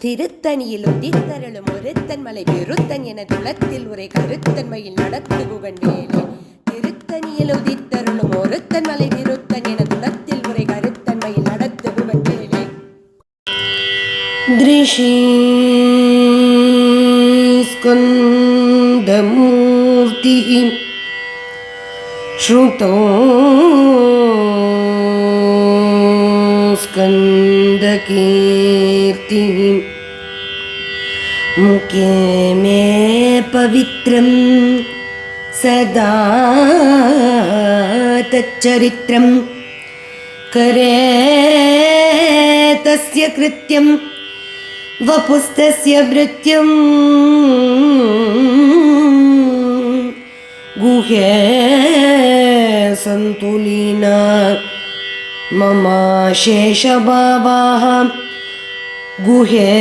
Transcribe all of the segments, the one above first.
திருத்தணியில் உதித்தருளும் ஒருத்தன் மலை பெருத்தன் என துளத்தில் உரை கருத்தன்மையில் நடத்துகுவன் வேலே. திருத்தணியில் உதித்தருளும் ஒருத்தன் மலை பெருத்தன் என துளத்தில் உரை கருத்தன்மையில் நடத்துகுவன் வேலே. திருஷி ஸ்கந்தமூர்த்தி ஸ்ருதோ स्कंदकीर्ति मुखे मे पवित्रं सदा तच्चरित्रं करे तस्य कृत्यं वपुस्तस्य वृत्यं गुहे संतुलीना मम शेषभावाः गुहे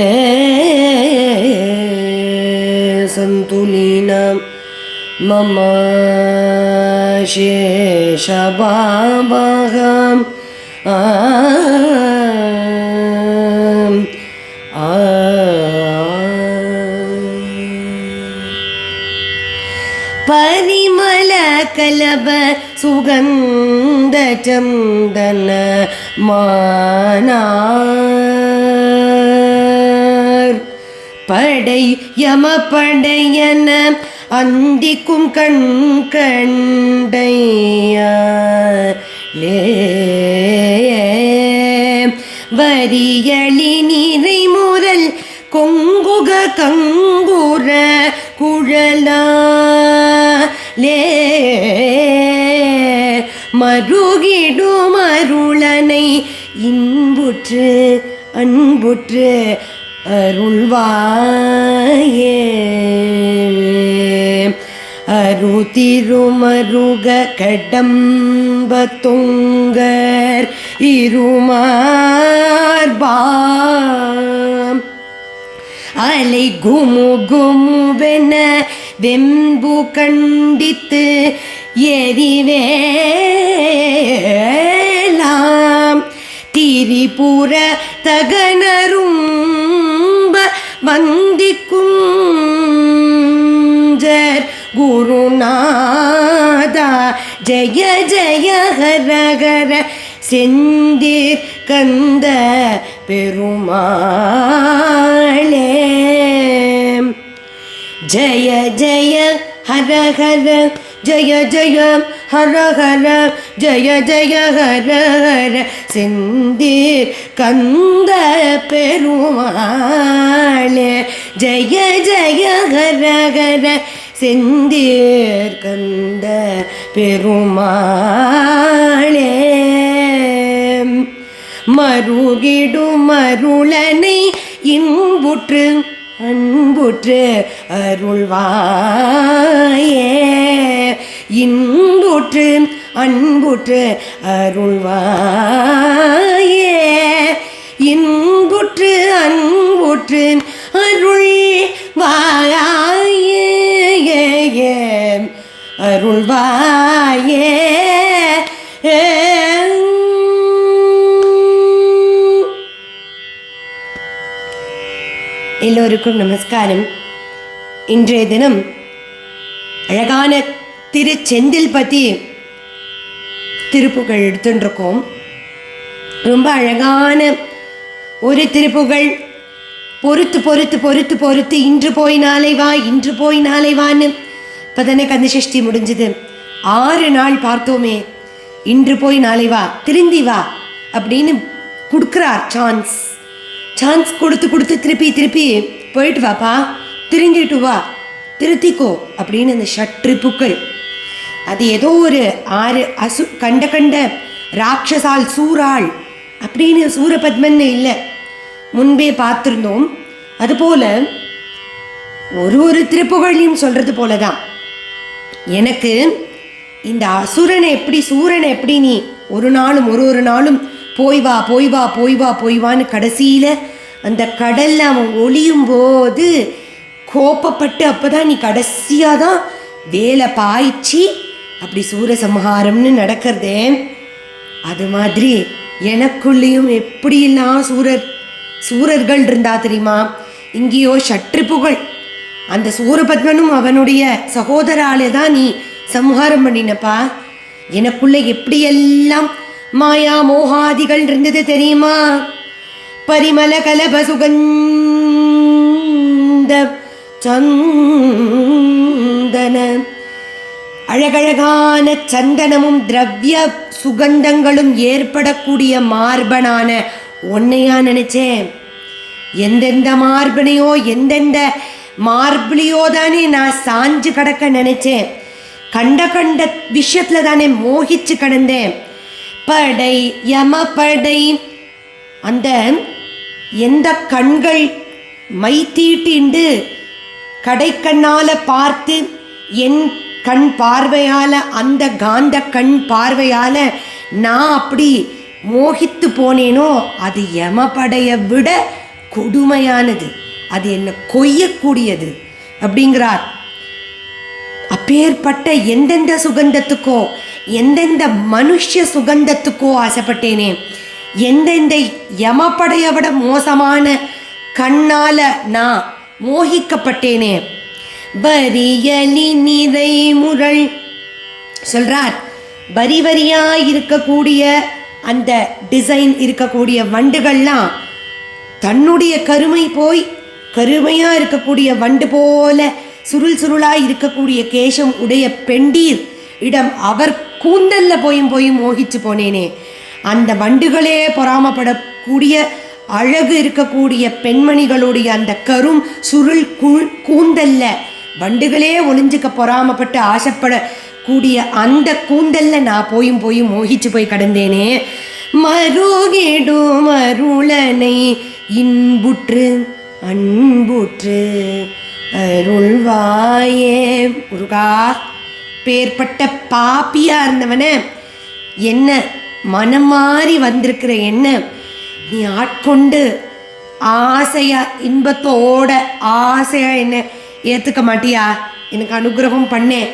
संतुलीना मम शेषभावाः परिमल कलभ सुगंध चंदन मानार पडை யம படையன அந்திக்கும் கண் கண்டையாலே வரியளி நீரை முரல் கொங்குக கங்குர குழலாலே மருகிடும் அருளனை இன்புற்று அன்புற்று அருள்வாயே. அருதிருமருக கடம்ப தொங்கர் இருமார்பாம் அலை குமு குமுவென வெம்பு கண்டித்து எரிவேலாம் திரிபுர தகனரும்ப வந்திக்குஞ்சர் குருநாதா ஜய ஜய ஹர ஹர செந்திர் கந்த பெருமாளே. ஜய ஜய ஹர ஹர ஜய ஜய ஹர ஹர ஜய ஜய ஹர ஹர செந்திர் கந்த பெருமாளே. ஜய ஜய ஹர ஹர செந்திர் கந்த பெருமாளே. மருகிடும் அருளனை இன்புற்று அன்புற்று அருள்வாயே. இன்புற்று அன்புற்று அருள்வாயே. இன்புற்று அன்புற்று அருள்வாயே. அருள்வாயே. எல்லோருக்கும் நமஸ்காரம். இன்றைய தினம் அழகான திருச்செந்தில் பற்றி திருப்புகழ் எடுத்துட்டுருக்கோம். ரொம்ப அழகான ஒரு திருப்புகழ். பொறுத்து பொறுத்து பொறுத்து பொறுத்து இன்று போய் நாளை வா இன்று போய் நாளை வான்னு இப்போ தானே கந்தசஷ்டி முடிஞ்சுது. 6 நாள் பார்த்தோமே. இன்று போய் நாளை வா திருந்தி வா அப்படின்னு கொடுக்குறார் சான்ஸ். சான்ஸ் கொடுத்து கொடுத்து திருப்பி திருப்பி போயிட்டு வாப்பா, திருந்திட்டு வா, திருத்திக்கோ அப்படின்னு அந்த ஷட்ரிப்புக்கள். அது ஏதோ ஒரு 6 கண்ட கண்ட ராட்சசால் சூறாள் அப்படின்னு சூரபத்மன்னு இல்லை, முன்பே பார்த்துருந்தோம். அதுபோல் ஒரு திருப்புகழையும் சொல்கிறது போல தான் எனக்கு இந்த அசுரனை எப்படி சூரனை எப்படி நீ ஒரு நாளும் ஒரு நாளும் போய் வா போய் வா போய் வா போய் வான்னு கடைசியில் அந்த கடலில் அவன் ஒளியும் போது கோப்பப்பட்டு அப்போ தான் நீ கடைசியாக தான் வேலை பாய்ச்சி அப்படி சூரசம்ஹாரம்னு நடக்கிறதே. அது மாதிரி எனக்குள்ளேயும் எப்படியெல்லாம் சூரர்கள் இருந்தா தெரியுமா, இங்கேயோ ஷட்ரிப்புகள். அந்த சூரபத்மனும் அவனுடைய சகோதராலே தான் நீ சம்ஹாரம் பண்ணினப்பா. எனக்குள்ள எப்படியெல்லாம் மாயா மோகாதிகள் இருந்தது தெரியுமா. பரிமள கலப சுகந்த சந்தன, அழகழகான சந்தனமும் திரவிய சுகந்தங்களும் ஏற்படக்கூடிய மார்பனான உன்னையா நினைச்சேன். எந்தெந்த மார்பனையோ எந்தெந்த மார்பிளையோ தானே நான் சாஞ்சு கிடக்க நினைச்சேன். கண்ட விஷயத்துல தானே மோகிச்சு கிடந்தேன். படை யம படை, அந்த எந்த கண்கள் மை தீட்டிண்டு கடைக்கண்ணால பார்த்து என் கண் பார்வையால், அந்த காந்த கண் பார்வையால் நான் அப்படி மோகித்து போனேனோ அது யமபடையை விட கொடுமையானது. அது என்னை கொய்யக்கூடியது அப்படிங்கிறார். அப்பேற்பட்ட எந்தெந்த சுகந்தத்துக்கோ எந்தெந்த மனுஷ சுகந்தத்துக்கோ ஆசைப்பட்டேனே, எந்தெந்த யமபடையை விட மோசமான கண்ணால நான் மோகிக்கப்பட்டேனே. வரியலி நிறை முரள் சொல்றார். வரி வரியா இருக்கக்கூடிய அந்த டிசைன் இருக்கக்கூடிய வண்டுகள்லாம் தன்னுடைய கருமை போய் கருமையா இருக்கக்கூடிய வண்டு போல சுருள் சுருளாய் இருக்கக்கூடிய கேசம் உடைய பெண்டீர் இடம் அவர் கூந்தல்ல போய் மோகிச்சு போனேனே. அந்த வண்டுகளே பொறாமப்படக்கூடிய அழகு இருக்கக்கூடிய பெண்மணிகளுடைய அந்த கரும் சுருள் கூந்தல்ல வண்டுகளே ஒளிஞ்சுக்க பொறாமப்பட்டு ஆசைப்படக்கூடிய அந்த கூந்தல்ல நான் போய் மோகிச்சு போய் கடந்தேனே. மருகிடும் அருளனை இன்புற்று அன்புற்று அருள்வாயே. முருகா, பேர்பட்ட பாப்பியா இருந்தவன என்ன மனம் மாறி வந்திருக்கிற என்ன நீ ஆட்கொண்டு ஆசையா இன்பத்தோட ஆசையா என்ன ஏற்றுக்க மாட்டியா? எனக்கு அனுகிரகம் பண்ணேன்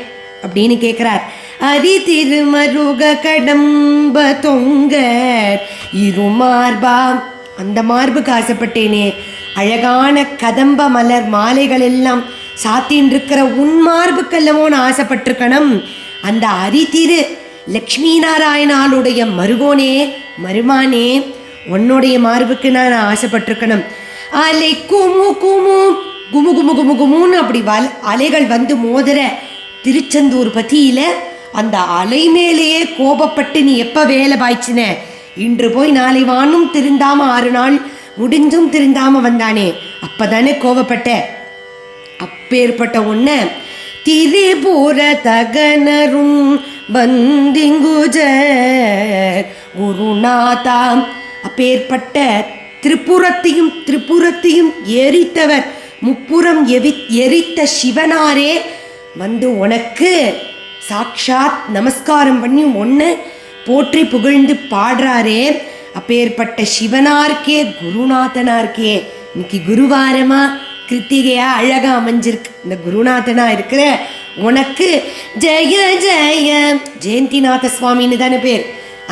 அப்படின்னு கேட்குறார். அரி திருமருக கடம்ப தொங்க இருமார்பா, அந்த மார்புக்கு ஆசைப்பட்டேனே. அழகான கதம்ப மலர் மாலைகள் எல்லாம் சாத்தின் இருக்கிற உன் மார்புக்கெல்லாமோ நான் ஆசைப்பட்டிருக்கணும். அந்த அரிதிரு லக்ஷ்மி நாராயணாளுடைய மருகோனே மருமானே உன்னுடைய மார்புக்கு நான் ஆசைப்பட்டிருக்கணும். அலை குமு குமு குமு குமு குமு குமுன்னு அப்படி அலைகள் வந்து மோதுற திருச்செந்தூர் பத்தியில அந்த அலை மேலேயே கோபப்பட்டு நீ எப்ப வேலை பாய்ச்சின, இன்று போய் நாளை வானும் திருந்தாம 6 நாள் முடிஞ்சும் திருந்தாம வந்தானே, அப்பதானே கோபப்பட்ட. அப்பேற்பட்ட ஒன்ன திரிபுர தகனரும் பந்திங்குஜ குருநாதா, அப்பேற்பட்ட திரிபுரத்தையும் எரித்தவர், முப்புறம் எரித்த சிவனாரே வந்து உனக்கு சாட்சாத் நமஸ்காரம் பண்ணி ஒன்று போற்றி புகழ்ந்து பாடுறாரே. அப்பேற்பட்ட சிவனார்க்கே குருநாதனார்க்கே இன்னைக்கு குருவாரமா கிருத்திகையா அழகா அமைஞ்சிருக்கு. இந்த குருநாதனா இருக்கிற உனக்கு ஜெய ஜெய ஜெயந்திநாத சுவாமின்னு தானே பேர்.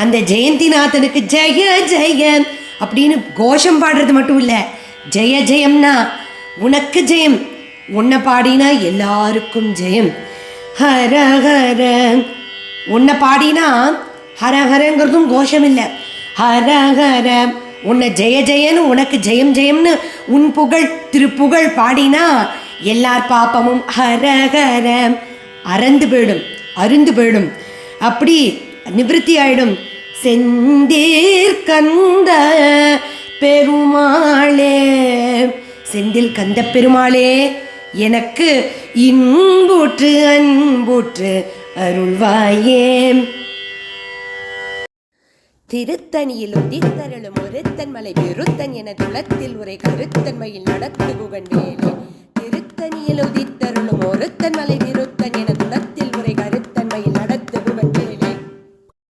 அந்த ஜெயந்திநாதனுக்கு ஜெய ஜெய அப்படின்னு கோஷம் பாடுறது மட்டும் இல்லை, ஜெய ஜெயம்னா உனக்கு ஜெயம், உன்னை பாடினா எல்லாருக்கும் ஜெயம். ஹர ஹர, உன்னை பாடினா ஹரஹரங்கிறதும் கோஷம் இல்லை, ஹர ஹர. உன்னை ஜெய ஜெயன்னு உனக்கு ஜெயம் ஜெயம்னு உன் புகழ் திருப்புகழ் பாடினா எல்லார் பாப்பமும் ஹரஹர அருந்து போயிடும், அப்படி நிவர்த்தி ஆயிடும். செந்தீர் கந்த பெருமாளே, செந்தில் கந்த பெருமாளே எனக்கு இன்புற்று அன்புற்று அருள்வாயே. திருத்தணியில் உதித்தருளும் ஒருத்தன் மலை பெருத்தன் என துளத்தில் உரை கருத்தன்மையில் நடத்து புகழ்வேலே. திருத்தணியில் உதித்தருளும் ஒருத்தன் மலை